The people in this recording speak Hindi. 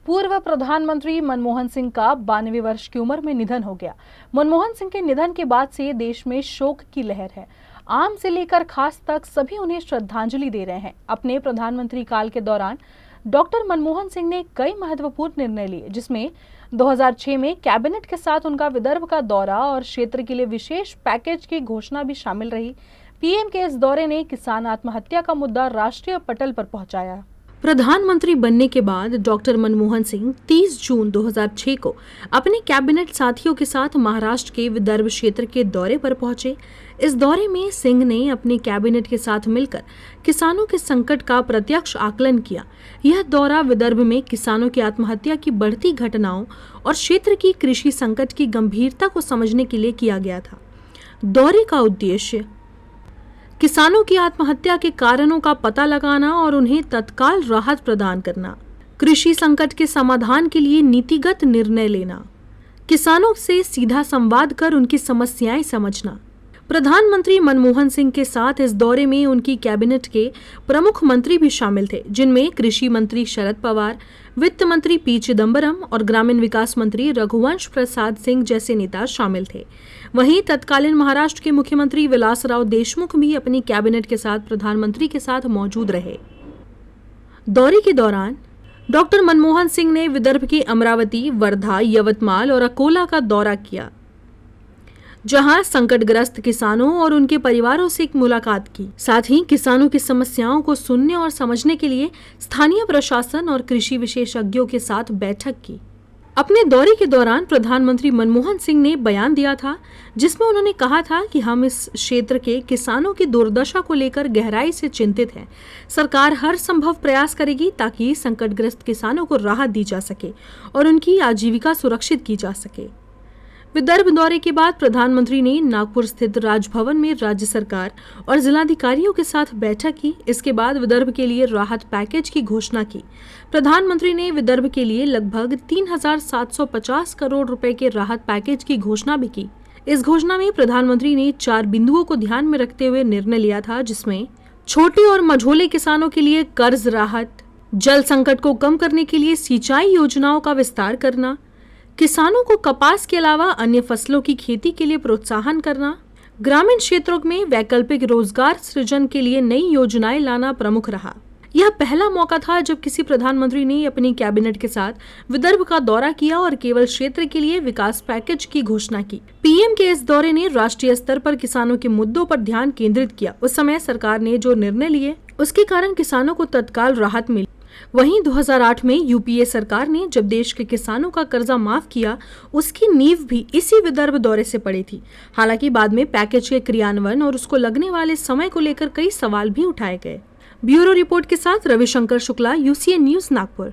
पूर्व प्रधानमंत्री मनमोहन सिंह का 92 वर्ष की उम्र में निधन हो गया। मनमोहन सिंह के निधन के बाद से देश में शोक की लहर है। आम से लेकर खास तक सभी उन्हें श्रद्धांजलि दे रहे हैं। अपने प्रधानमंत्री काल के दौरान डॉक्टर मनमोहन सिंह ने कई महत्वपूर्ण निर्णय लिए, जिसमें 2006 में कैबिनेट के साथ उनका विदर्भ का दौरा और क्षेत्र के लिए विशेष पैकेज की घोषणा भी शामिल रही। पीएम के इस दौरे ने किसान आत्महत्या का मुद्दा राष्ट्रीय पटल पर पहुंचाया। प्रधानमंत्री बनने के बाद डॉक्टर मनमोहन सिंह 30 जून 2006 को अपने कैबिनेट साथियों के साथ महाराष्ट्र के विदर्भ क्षेत्र के दौरे पर पहुंचे। इस दौरे में सिंह ने अपने कैबिनेट के साथ मिलकर किसानों के संकट का प्रत्यक्ष आकलन किया। यह दौरा विदर्भ में किसानों की आत्महत्या की बढ़ती घटनाओं और क्षेत्र की कृषि संकट की गंभीरता को समझने के लिए किया गया था। दौरे का उद्देश्य किसानों की आत्महत्या के कारणों का पता लगाना और उन्हें तत्काल राहत प्रदान करना, कृषि संकट के समाधान के लिए नीतिगत निर्णय लेना, किसानों से सीधा संवाद कर उनकी समस्याएं समझना। प्रधानमंत्री मनमोहन सिंह के साथ इस दौरे में उनकी कैबिनेट के प्रमुख मंत्री भी शामिल थे, जिनमें कृषि मंत्री शरद पवार, वित्त मंत्री पी चिदम्बरम और ग्रामीण विकास मंत्री रघुवंश प्रसाद सिंह जैसे नेता शामिल थे। वहीं तत्कालीन महाराष्ट्र के मुख्यमंत्री विलासराव देशमुख भी अपनी कैबिनेट के साथ प्रधानमंत्री के साथ मौजूद रहे। दौरे के दौरान डॉक्टर मनमोहन सिंह ने विदर्भ के अमरावती, वर्धा, यवतमाल और अकोला का दौरा किया, जहां संकटग्रस्त किसानों और उनके परिवारों से एक मुलाकात की। साथ ही किसानों की समस्याओं को सुनने और समझने के लिए स्थानीय प्रशासन और कृषि विशेषज्ञों के साथ बैठक की। अपने दौरे के दौरान प्रधानमंत्री मनमोहन सिंह ने बयान दिया था, जिसमें उन्होंने कहा था कि हम इस क्षेत्र के किसानों की दुर्दशा को लेकर गहराई से चिंतित हैं। सरकार हर संभव प्रयास करेगी ताकि संकटग्रस्त किसानों को राहत दी जा सके और उनकी आजीविका सुरक्षित की जा सके। विदर्भ दौरे के बाद प्रधानमंत्री ने नागपुर स्थित राजभवन में राज्य सरकार और जिलाधिकारियों के साथ बैठक की। इसके बाद विदर्भ के लिए राहत पैकेज की घोषणा की। प्रधानमंत्री ने विदर्भ के लिए लगभग 3,750 करोड़ रुपए के राहत पैकेज की घोषणा भी की। इस घोषणा में प्रधानमंत्री ने 4 बिंदुओं को ध्यान में रखते हुए निर्णय लिया था, जिसमें छोटे और मझोले किसानों के लिए कर्ज राहत, जल संकट को कम करने के लिए सिंचाई योजनाओं का विस्तार करना, किसानों को कपास के अलावा अन्य फसलों की खेती के लिए प्रोत्साहन करना, ग्रामीण क्षेत्रों में वैकल्पिक रोजगार सृजन के लिए नई योजनाएं लाना प्रमुख रहा। यह पहला मौका था जब किसी प्रधानमंत्री ने अपनी कैबिनेट के साथ विदर्भ का दौरा किया और केवल क्षेत्र के लिए विकास पैकेज की घोषणा की। पीएम के इस दौरे ने राष्ट्रीय स्तर पर किसानों के मुद्दों पर ध्यान केंद्रित किया। उस समय सरकार ने जो निर्णय लिए उसके कारण किसानों को तत्काल राहत मिली। वहीं 2008 में यूपीए सरकार ने जब देश के किसानों का कर्जा माफ किया, उसकी नींव भी इसी विदर्भ दौरे से पड़ी थी। हालांकि बाद में पैकेज के क्रियान्वयन और उसको लगने वाले समय को लेकर कई सवाल भी उठाए गए। ब्यूरो रिपोर्ट के साथ रविशंकर शुक्ला, यूसीएन न्यूज, नागपुर।